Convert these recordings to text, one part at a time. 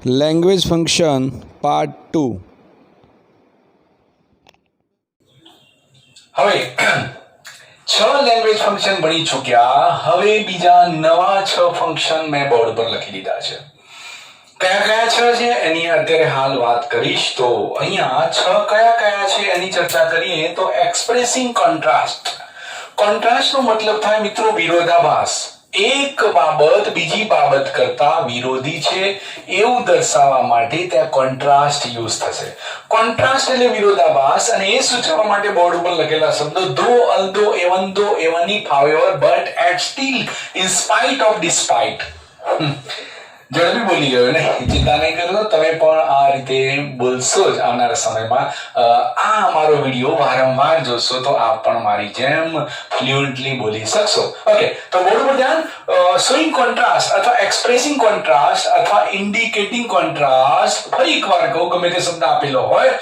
Language function part 2. હવે 6 language function બની ચૂક્યા. હવે બીજા નવા 6 ફંક્શન મેં બોર્ડ પર લખી દીધા છે. કયા કયા 6 છે એની અત્યારે હાલ વાત કરીશ. તો અહીંયા 6 કયા કયા છે એની ચર્ચા કરીએ તો એક્સપ્રેસિંગ કોન્ટ્રાસ્ટ. કોન્ટ્રાસ્ટ નો મતલબ થાય મિત્રો વિરોધાભાસ. એક બાબત બીજી બાબત કરતા વિરોધી છે એવું દર્શાવવા માટે ત્યાં કોન્ટ્રાસ્ટ યુઝ થશે. કોન્ટ્રાસ્ટ એટલે વિરોધાભાસ અને એ સૂચવવા માટે બોર્ડ ઉપર લખેલા શબ્દો ધો અલ્ધો એવન ધો એવન if however but at still in spite of despite. ઝડપી બોલી ગયો ને, ચિંતા નહીં કરજો, તમે પણ આ રીતે બોલશો જ આવનારા સમયમાં. આ અમારો વિડીયો વારંવાર જોશો તો આપ પણ મારી જેમ ફ્લુએન્ટલી બોલી શકશો. ઓકે, તો બોર્ડ પર ધ્યાન. શોઈંગ કોન્ટ્રાસ્ટ અથવા એક્સપ્રેસિંગ કોન્ટ્રાસ્ટ અથવા ઇન્ડિકેટિંગ કોન્ટ્રાસ્ટ, ફરી એકવાર કહું, ગમે તે શબ્દ આપેલો હોય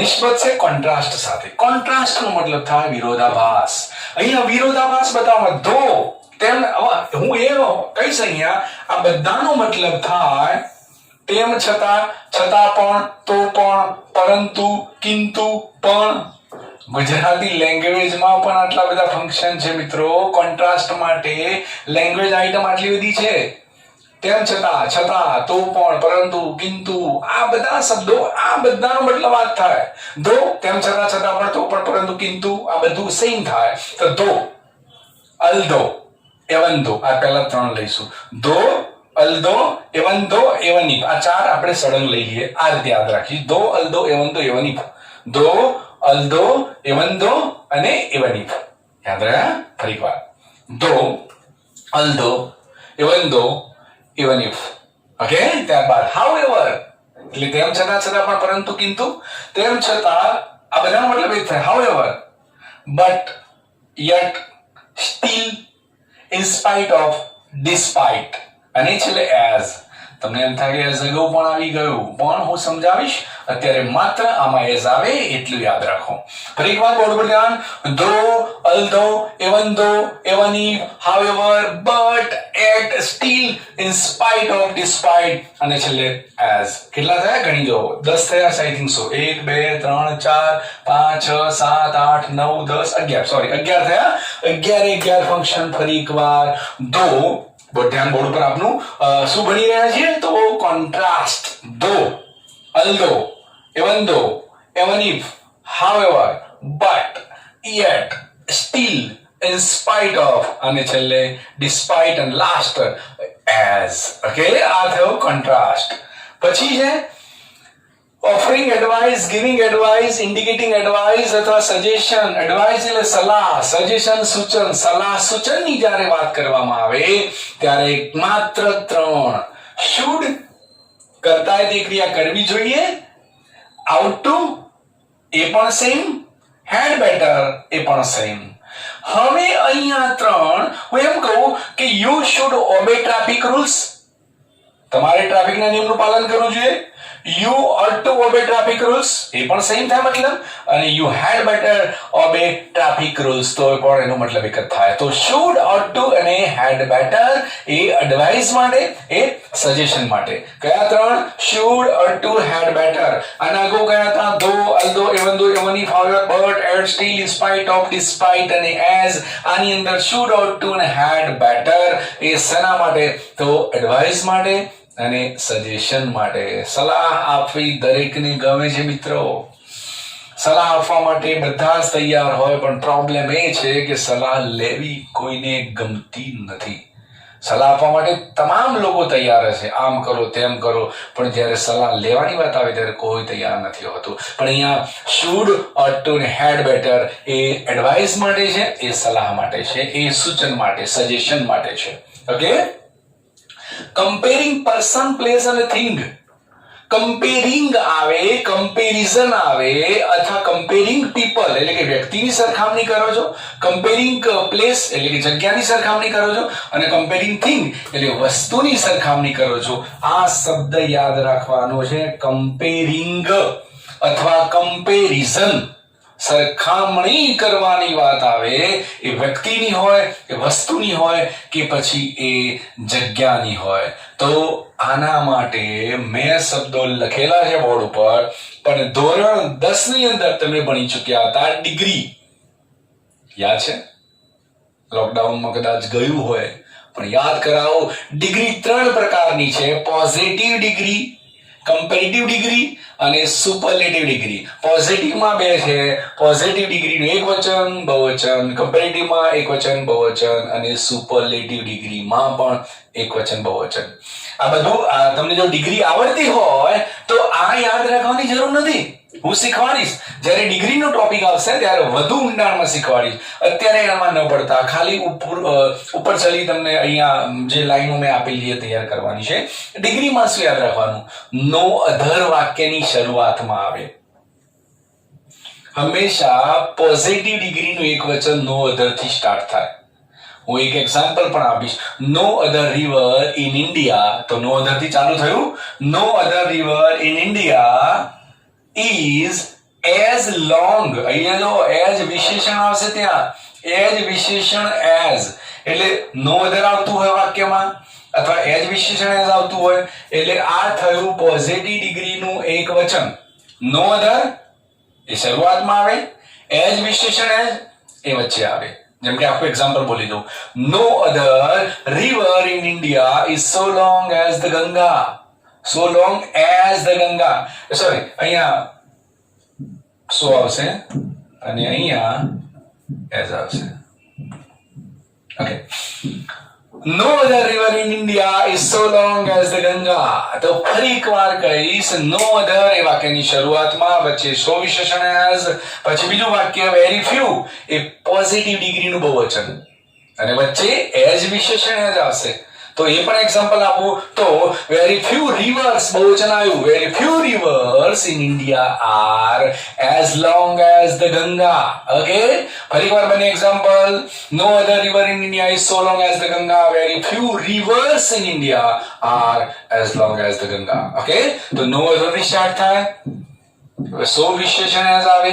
નિસ્બત છે કોન્ટ્રાસ્ટ સાથે. કોન્ટ્રાસ્ટ નો મતલબ થાય વિરોધાભાસ. અહીંયા વિરોધાભાસ બતાવવા ધો તેમ હું એ કહીશ અહીંયા આ બધાનો મતલબ થાય તેમ છતાં, છતાં પણ, તો પણ, પરંતુ, કિંતુ, પણ. ગુજરાતી લેંગ્વેજમાં પણ આટલા બધા ફંક્શન છે મિત્રો. કોન્ટ્રાસ્ટ માટે લેંગ્વેજ આઇટમ આટલી બધી છે. તેમ છતાં, છતાં, તો પણ, પરંતુ, કિંતુ, આ બધા શબ્દો, આ બધાનો મતલબ આ થાય. ધો તેમ છતાં, છતાં પણ, તો પણ, પરંતુ, કિંતુ, આ બધું સેમ થાય. તો ધો, અલ્ધો, એવંધો, આ પહેલા 3 લઈશું. ધો, અલ્ધો, એવંધો, એવનિફ, આ 4 આપણે સળંગ લઈ લઈએ. આ રીતે યાદ રાખીએ. ધો, અલ્ધો, એવંધો, એવનિફ. ધો, અલ્ધો, એવંધો અને એવનિફ. યાદ રહ્યા? ફરી વાર. ધો, અલ્ધો, એવંધો, એવનિફ. ઓકે, ત્યારબાદ however એટલે તેમ છતાં, છતાં પણ, પરંતુ, કિંતુ. તેમ છતાં આ બધાનો મતલબ એ થાય however, but, yet, still, in spite of, despite અને છેલ્લે as. તમને એમ થાય કે as અગાઉ પણ આવી ગયું, પણ હું સમજાવીશ. અત્યારે માત્ર આમાં as આવે એટલું યાદ રાખો. ફરી એકવાર બોર્ડ પર ધ્યાન. ધો, અલ્ધો, એવંધો, એવનિફ, however, but, at, still, in spite of, despite અને છેલ્લે as. કેટલા થયા ગણી જો? 10 થયા આઈ થિંક સો. 1 2 3 4 5 6 7 8 9 10 11. સોરી, 11 થયા. 11 ફંક્શન. ફરી એકવાર ધો, ધ્યાન બોર્ડ ઉપર આપનું શું ભણી રહ્યા છીએ તો કોન્ટ્રાસ્ટ. ધો, અલ્ધો, એવંધો, એવનિફ, however, but, yet, still, in spite of અને છેલ્લે despite and last as. Okay, આ થયો કોન્ટ્રાસ્ટ. પછી છે offering advice, giving advice, indicating advice અથવા સજેશન. એડવાઇસ એટલે સલાહ, સજેશન સૂચન. સલાહ સૂચનની જ્યારે વાત કરવામાં આવે ત્યારે માત્ર 3 શુડ કરતા તે ક્રિયા કરવી જોઈએ, આઉટ ટુ એ પણ સેમ, હેડ બેટર એ પણ સેમ. હવે અહીંયા 3 હું એમ કહું કે you should obey traffic rules. તમારે ટ્રાફિકના નિયમનું પાલન કરવું જોઈએ. You ought to obey traffic rules એ પણ સેમ થાય મતલબ. અને you had better obey traffic rules તો પણ એનો મતલબ એક જ થાય. તો should, ought to અને had better એ એડવાઇસ માટે, એ સજેશન માટે. કયા 3? should, ought to, had better. અને આગળ કયા હતા? ધો, અલ્ધો, એવંધો, એવનિફ, however, but, at, still, in spite of, despite અને as. આની અંદર should, ought to અને had better એ શેના માટે? તો એડવાઇસ માટે અને સજેશન માટે. સલાહ આપવી દરેકને ગમે છે મિત્રો. સલાહ આપવા માટે બધા જ તૈયાર હોય, પણ પ્રોબ્લેમ એ છે કે સલાહ લેવી કોઈને ગમતી નથી. સલાહ આપવા માટે તમામ લોકો તૈયાર છે, આમ કરો તેમ કરો, પણ જ્યારે સલાહ લેવાની વાત આવે ત્યારે કોઈ તૈયાર નથી હોતું. પણ અહીંયા શુડ, ought to અને had better એ એડવાઇસ માટે છે, એ સલાહ માટે છે, એ સૂચન માટે, સજેશન માટે છે. ઓકે, કમ્પેરિંગ પર્સન, પ્લેસ અને થિંગ. કમ્પેરિંગ આવે, કમ્પેરિઝન આવે અથવા કમ્પેરિંગ પીપલ એટલે કે વ્યક્તિની સરખામણી કરો છો, કમ્પેરિંગ પ્લેસ એટલે કે જગ્યાની સરખામણી કરો છો અને કમ્પેરિંગ થિંગ એટલે વસ્તુની સરખામણી કરો છો. આ શબ્દ યાદ રાખવાનો છે. કમ્પેરિંગ અથવા કમ્પેરિઝન સરખામણી કરવાની વાત આવે એ વ્યક્તિની હોય કે વસ્તુની હોય કે પછી એ જગ્યાની હોય તો આના માટે મેં શબ્દો લખેલા છે બોર્ડ ઉપર પણ ધોરણ 10 ની અંદર તમે ભણી ચૂક્યા હતા ડિગ્રી યાદ છે લોકડાઉનમાં કદાચ ગયું હોય પણ યાદ કરાવો ડિગ્રી 3 પ્રકારની છે પોઝિટિવ ડિગ્રી કમ્પેરેટિવ ડિગ્રી અને સુપરલેટિવ ડિગ્રી પોઝિટિવમાં બે છે પોઝિટિવ ડિગ્રીનું એકવચન બહુવચન કમ્પેરેટિવમાં એકવચન બહુવચન અને સુપરલેટિવ ડિગ્રીમાં પણ એકવચન બહુવચન આ બધું તમને જો ડિગ્રી આવડતી હોય તો આ યાદ રાખવાની જરૂર નથી હું શીખવાડીશ જ્યારે ડિગ્રીનો ટોપિક આવશે ત્યારે વધુ ઊંડાણમાં શીખવાડીશ અત્યારે એમાં ન પડતા ખાલી ઉપર ચલી તમને અહીંયા જે લાઈનો મેં આપેલી છે તૈયાર કરવાની છે ડિગ્રીમાં શું યાદ રાખવાનું નો અધર વાક્યની શરૂઆતમાં આવે હંમેશા પોઝિટિવ ડિગ્રીનું એકવચન નો અધર થી સ્ટાર્ટ થાય હું એક એક્ઝામ્પલ પણ આપીશ no other river in India તો નો અધર થી ચાલુ થયું no other river in India is as long અહીંયા જો as વિશેષણ આવશે ત્યાં as વિશેષણ as એટલે નો અધર આવતું હોય વાક્યમાં અથવા as વિશેષણ as આવતું હોય એટલે આ થયું પોઝિટિવ ડિગ્રીનું એકવચન નો અધર એ શરૂઆતમાં આવે as વિશેષણ as એ વચ્ચે આવે જેમ કે આખું એક્ઝામ્પલ બોલી દઉં no other river in India is so long as the Ganga so long as the Ganga sorry અહીંયા so આવશે અને અહીંયા as આવશે okay no other river in India is so long as the Ganga તો ફરી એકવાર કહીશ no other એ વાક્યની શરૂઆતમાં વચ્ચે સો વિશેષણ as પછી બીજું વાક્ય very few એ પોઝિટિવ ડિગ્રીનું બહુવચન અને વચ્ચે as વિશેષણ as આવશે તો એ પણ એક્ઝામ્પલ આપું તો very few rivers બહુવચન આવ્યું very few rivers in India are as long as the Ganga okay ફરીવાર બને example no other river in India is so long as the Ganga very few rivers in India are as long as the Ganga okay તો no other થી start થાય સો વિશેષણ as આવે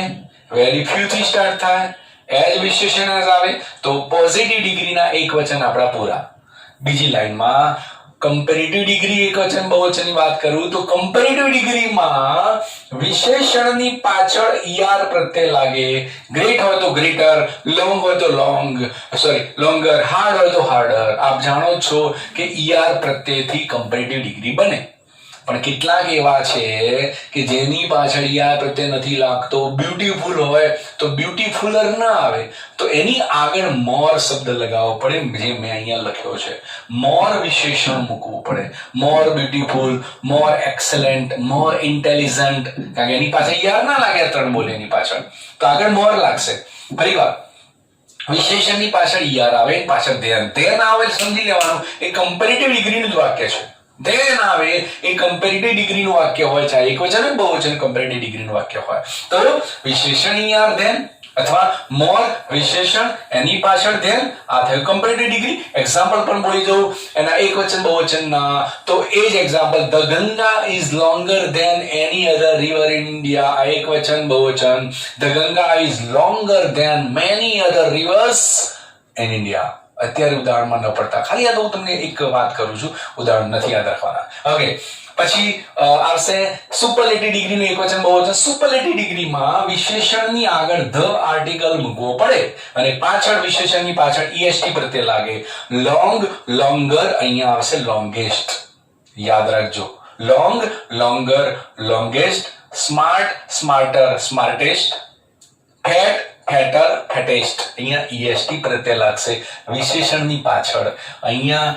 very few થી start થાય as વિશેષણ as આવે તો પોઝિટિવ ડિગ્રીના એકવચન આપણા પૂરા બીજી લાઈનમાં કમ્પેરેટિવ ડિગ્રી એકવચન બહુવચનની વાત કરું તો કમ્પેરેટિવ ડિગ્રીમાં વિશેષણની પાછળ ઈઆર પ્રત્યય લાગે ગ્રેટ હોય તો ગ્રેટર લોંગ હોય તો લોંગર હાર્ડ હોય તો હાર્ડર આપ જાણો છો કે ઈઆર પ્રત્યયથી કમ્પેરેટિવ ડિગ્રી બને પણ કેટલાક એવા છે કે જેની પાછળ ઈઆર પ્રત્યય નથી લાગતો બ્યુટીફુલ હોય તો બ્યુટીફુલર ના આવે તો એની આગળ મોર શબ્દ લગાવવો પડે જે મેં અહીંયા લખ્યો છે મોર વિશેષણ મૂકવું પડે મોર બ્યુટીફુલ મોર એક્સેલન્ટ મોર ઇન્ટેલિજન્ટ કારણ કે એની પાછળ ઈઆર ના લાગે ત્રણ બોલે એની પાછળ તો આગળ મોર લાગશે ફરીવાર વિશેષણની પાછળ ઈઆર આવે એની પાછળ ધેન આવે સમજી લેવાનું એ કમ્પેરેટિવ ડિગ્રીનું જ વાક્ય છે ધેન આવે એ કમ્પેરેટિવ ડિગ્રીનું વાક્ય હોય ચાહે એકવચન કે બહુવચન કમ્પેરેટિવ ડિગ્રીનું વાક્ય હોય તો વિશેષણ ઈઆર ધેન અથવા મોર વિશેષણ એની પાછળ ધેન આ થયું કમ્પેરેટિવ ડિગ્રી એક્ઝામ્પલ પણ બોલી દઉં એના એકવચન બહુવચનના તો એ જ example the Ganga is longer than any other river in India આ એકવચન બહુવચન the Ganga is longer than many other rivers in India અત્યારે ઉદાહરણમાં ન પડતા ખાલી આ તો હું તમને એક વાત કરું છું ઉદાહરણ નથી યાદ રાખવાના ઓકે પછી આવશે સુપરલેટિવ ડિગ્રીનું એકવચન બહુવચન સુપરલેટિવ ડિગ્રીમાં વિશેષણની આગળ ધ આર્ટિકલ મૂકવો પડે અને પાછળ વિશેષણની પાછળ ઈએસટી પ્રત્યય લાગે લોંગ લોંગર અહીંયા આવશે લોંગેસ્ટ યાદ રાખજો long longer longest smart smarter smartest fat fatter fattest અહીંયા ઈએસટી પ્રત્યય લાગશે વિશેષણની પાછળ અહીંયા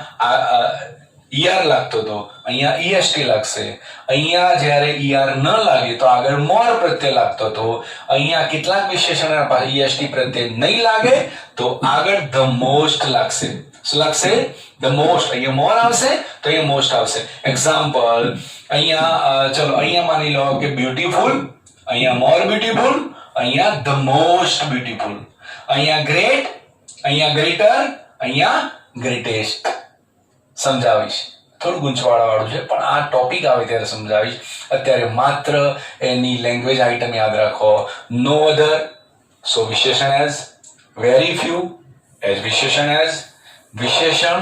ઈઆર લાગતો તો અહીંયા ઈએસટી લાગશે અહીંયા જ્યારે ઈઆર ન લાગે તો આગળ મોર પ્રત્યય લાગતો તો અહીંયા કેટલાક વિશેષણના પાસે ઈએસટી પ્રત્યય નહીં લાગે તો આગળ ધ મોસ્ટ લાગશે શું લાગશે ધ મોસ્ટ અહીંયા મોર આવશે તો અહીંયા મોસ્ટ આવશે એક્ઝામ્પલ અહીંયા ચલો અહીંયા માની લો કે બ્યુટીફુલ અહીંયા મોર બ્યુટીફુલ અહીંયા ધ મોસ્ટ બ્યુટીફુલ અહીંયા ગ્રેટ અહીંયા ગ્રેટર અહીંયા ગ્રેટેસ્ટ સમજાવીશ થોડું ગૂંચવાડા વાળું છે પણ આ ટોપિક આવે ત્યારે સમજાવીશ અત્યારે માત્ર એની લેંગ્વેજ આઇટમ યાદ રાખો નો અધર so વિશેષણ as, very few as વિશેષણ as, વિશેષણ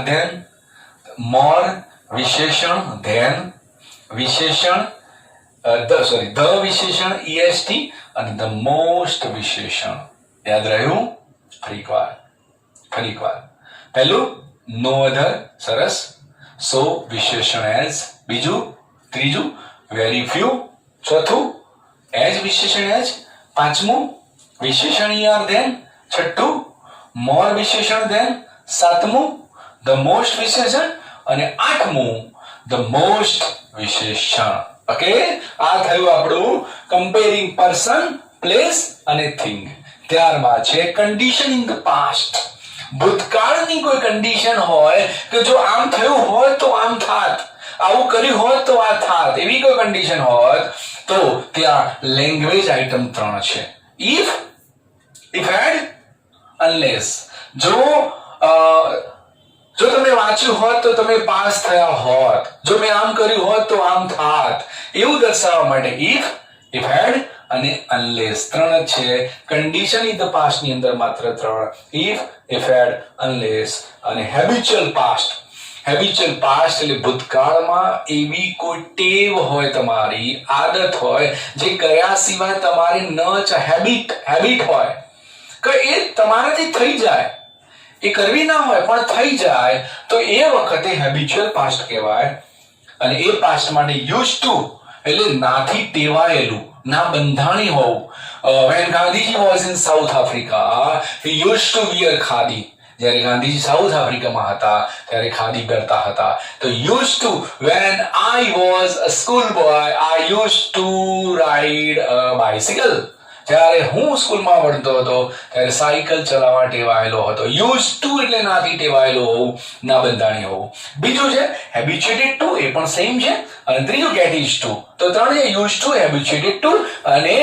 than, more વિશેષણ than, વિશેષણ the વિશેષણ est અને the most વિશેષણ. યાદ રહ્યું? ફરીકવાર પહેલું no other, સરસ. so વિશેષણ as, બીજું, ત્રીજું very few, ચોથું as વિશેષણ as, પાંચમું વિશેષણ than, છઠ્ઠું more વિશેષણ than, સાતમું the most વિશેષણ અને આઠમું the most વિશેષણ. ઓકે, આ થયું આપણું કમ્પેરિંગ પર્સન, પ્લેસ અને થિંગ. ત્યારબાદ છે કન્ડિશન ઇન ધ પાસ્ટ. ભૂતકાળની કોઈ કન્ડિશન હોય કે જો આમ થયું હોત તો આમ થાત, આવું કર્યું હોત તો આ થાત, એવી કોઈ કન્ડિશન હોત તો ત્યાં લેંગ્વેજ આઇટમ 3 છે. If, if had, unless. જો તમે વાંચ્યું હોત તો તમે પાસ થયા હોત, જો મેં આમ કર્યું હોત તો આમ થાત, એવું દર્શાવવા માટે ઇફ, ઇફ હેડ અને અનલેસ 3 જ છે. કન્ડિશન ઇન ધ પાસ્ટ ની અંદર માત્ર 3, ઇફ, ઇફ હેડ, અનલેસ અને હેબિચ્યુઅલ પાસ્ટ. હેબિચ્યુઅલ પાસ્ટ એટલે ભૂતકાળમાં એવી કોઈ ટેવ હોય, તમારી આદત હોય જે કર્યા સિવાય તમારી ન હેબિટ હોય કે એ તમારાથી થઈ જાય, એ કરવી ના હોય પણ થઈ જાય, તો એ વખતે હેબિચ્યુઅલ પાસ્ટ કહેવાય. અને એ પાસ્ટ માટે યુઝ ટુ એટલે નાથી ટેવાયેલું, ના બંધાણી હોવું. when Gandhiji was in South Africa, he used to wear khadi. જ્યારે ગાંધીજી સાઉથ આફ્રિકામાં હતા ત્યારે ખાદી પહેરતા હતા. તો used to, when I was a school boy, I used to ride a bicycle. જ્યારે હું સ્કૂલમાં ભણતો હતો ત્યારે સાયકલ ચલાવવા ટેવાયેલો હતો. યુઝ ટુ એટલે નાથી ટેવાયેલો હોવું, ના બંધાણી હોવું. બીજું છે હેબિચ્યુએટેડ ટુ, એ પણ સેમ છે. અને ત્રીજું ગેટ યુઝ ટુ. તો 3 છે યુઝ ટુ, હેબિચ્યુએટેડ ટુ અને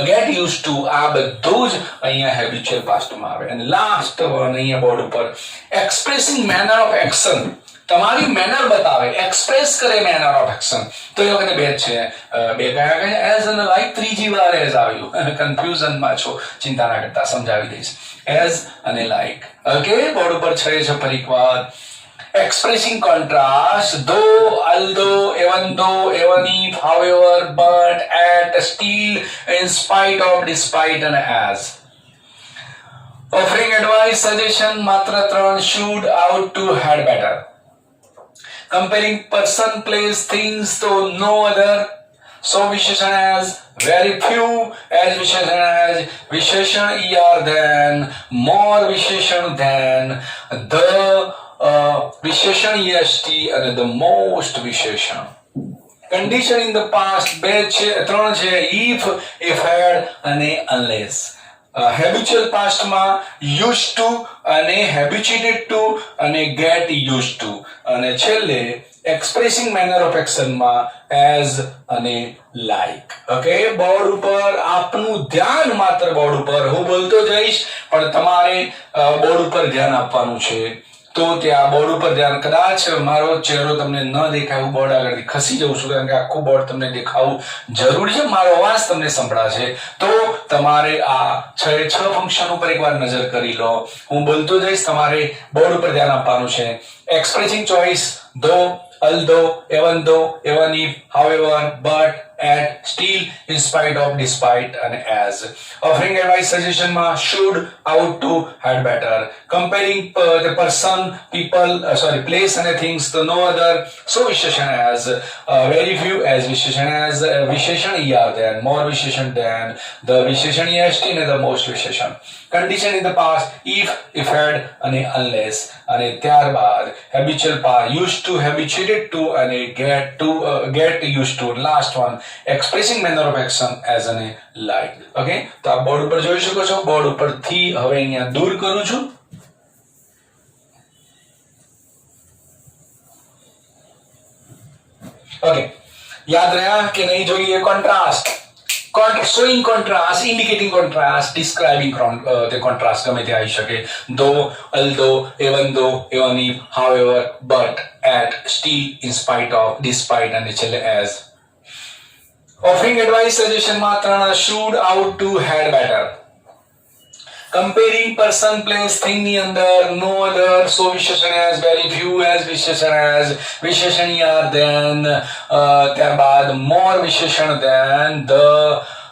ગેટ યુઝ ટુ. આ બધું જ અહીંયા હેબિચ્યુઅલ પાસ્ટમાં આવે. અને લાસ્ટ અહીંયા બોર્ડ ઉપર એક્સપ્રેસિંગ મેનર ઓફ એક્શન. તમારી મેનર બતાવે, એક્સપ્રેસ કરે મેનર ઓફ એક્શન. તો એ વખતે બે છે, બે કયા કયા? એઝ અને લાઈક. ત્રીજી વાર એઝ આવ્યું, કન્ફ્યુઝનમાં છો, ચિંતા ના કરતા, સમજાવી દઈશ. એઝ અને લાઈક. ઓકે, બોર્ડ ઉપર છે ફરીકવાર. expressing contrast, though, although, even though, even if, however, but, at, still, in spite of, despite and as. Offering advice, suggestion, matra 3, should, out to, had better. Comparing person, place, things to no other. So વિશેષણ as, very few as વિશેષણ as, વિશેષણ than, more વિશેષણ than, the વિશેષણ est અને the most વિશેષણ. Condition in the past 3 છે, if, if had અને unless. Habitual પાસ્ટમાં use to અને હેબિચ્યુએટેડ ટુ અને ગેટ યુઝ ટુ. અને છેલ્લે એક્સપ્રેસિંગ મેનર ઓફ એક્શનમાં એઝ અને લાઈક. ઓકે, બોર્ડ ઉપર આપનું ધ્યાન માત્ર બોર્ડ ઉપર, હું બોલતો જઈશ પણ તમારે બોર્ડ ઉપર ધ્યાન આપવાનું છે. તો ત્યાં બોર્ડ ઉપર ધ્યાન, કદાચ મારો ચહેરો તમને ન દેખાય, હું બોર્ડ આગળથી ખસી જઉં છું કારણ કે આખું બોર્ડ તમને દેખાવું જરૂરી છે, મારો અવાજ તમને સંભળાશે. તો તમારે આ 6 ફંક્શન ઉપર એકવાર નજર કરી લો. હું બોલતો જઈશ, તમારે બોર્ડ ઉપર ધ્યાન આપવાનું છે. Expressing choice, though, although, even though, even if, however, but, at, still, in spite of, despite and as. Offering advice, suggestion માં should, out to, had better. Comparing the person, people, place and things to no other. So વિશેષણ as, very few as વિશેષણ as, વિશેષણ than, more વિશેષણ than, the વિશેષણ est and the most વિશેષણ. Condition in the past, if, if had અને unless. અને ત્યારબાદ habitual past, used to, habituated to અને get used to. Last one, expressing manner of action as અને like. Okay, તો આ board ઉપર જોઈ શકો છો. બોર્ડ ઉપરથી હવે અહીંયા દૂર કરું છું. ઓકે, યાદ રહ્યા કે નહીં જોઈએ? Contrast, showing contrast, indicating contrast, describing the contrast ગમે તે આવી શકે. though, although, even though, even if, however, but, at, still, in spite of, despite અને છેલ્લે as. ઓફરિંગ એડવાઇસ સજેશનમાં 3 should ought to had better. Comparing person, place, thing ની અંદર no other, so વિશેષણ as, very few as, વિશેષણીય than, ત્યારબાદ more વિશેષણ than, the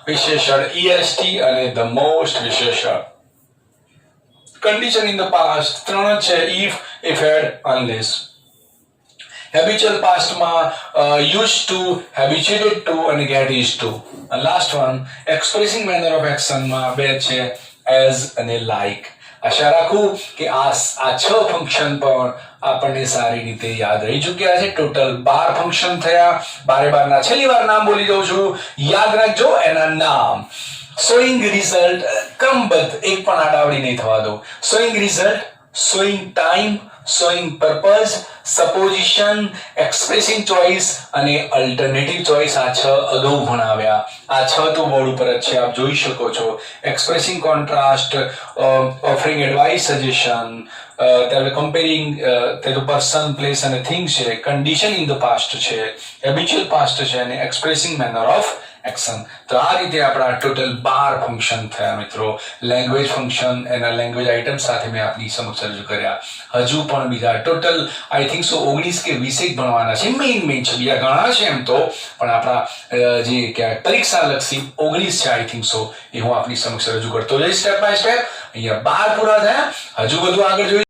વિશેષણ est અને the most વિશેષણ. Condition in the past 3 છે, if had, unless. Habitual past માં used to, habituated to અને get used to. And last one, expressing manner of action માં 2 છે, as અને like. આશા રાખું કે આ 6 ફંક્શન પણ આપણને સારી રીતે યાદ રહી ચૂક્યા છે. ટોટલ 12 ફંક્શન થયા. 12 ના છેલ્લી વાર નામ બોલી દઉં છું, યાદ રાખજો એના નામ. શોઈંગ રિઝલ્ટ ક્રમબદ્ધ, એક પણ આડાવડી નહીં થવા દો. Showing result, showing time, showing purpose, supposition, expressing choice અને અલ્ટરનેટિવ ચોઇસ. આ 6 અગાઉ ભણાવ્યા. આ 6 તો બોર્ડ ઉપર જ છે, આપ જોઈ શકો છો. Expressing contrast, offering advice suggestion, ત્યારે કમ્પેરિંગ તે પર્સન, પ્લેસ અને થિંગ છે. કન્ડિશન ઇન ધ પાસ્ટ છે, હેબિચ્યુઅલ પાસ્ટ છે અને એક્સપ્રેસિંગ મેનર ઓફ એક્શન. તો આ રીતે આપણા ટોટલ 12 ફંક્શન થયા મિત્રો. લેંગ્વેજ ફંક્શન એના લેંગ્વેજ આઇટમ સાથે મેં આપની સમક્ષ રજૂ કર્યા. હજુ પણ બીજા ટોટલ આઈ થિંક સો 19 કે 20 એક ભણવાના છે. મેઇન છે, બીજા ઘણા છે એમ તો, પણ આપણા જે ક્યાંક પરીક્ષા લક્ષી 19 છે આઈ થિંક સો, એ હું આપની સમક્ષ રજૂ કરતો જઈશ સ્ટેપ બાય સ્ટેપ. અહીંયા 12 પૂરા થયા, હજુ બધું આગળ જોઈએ.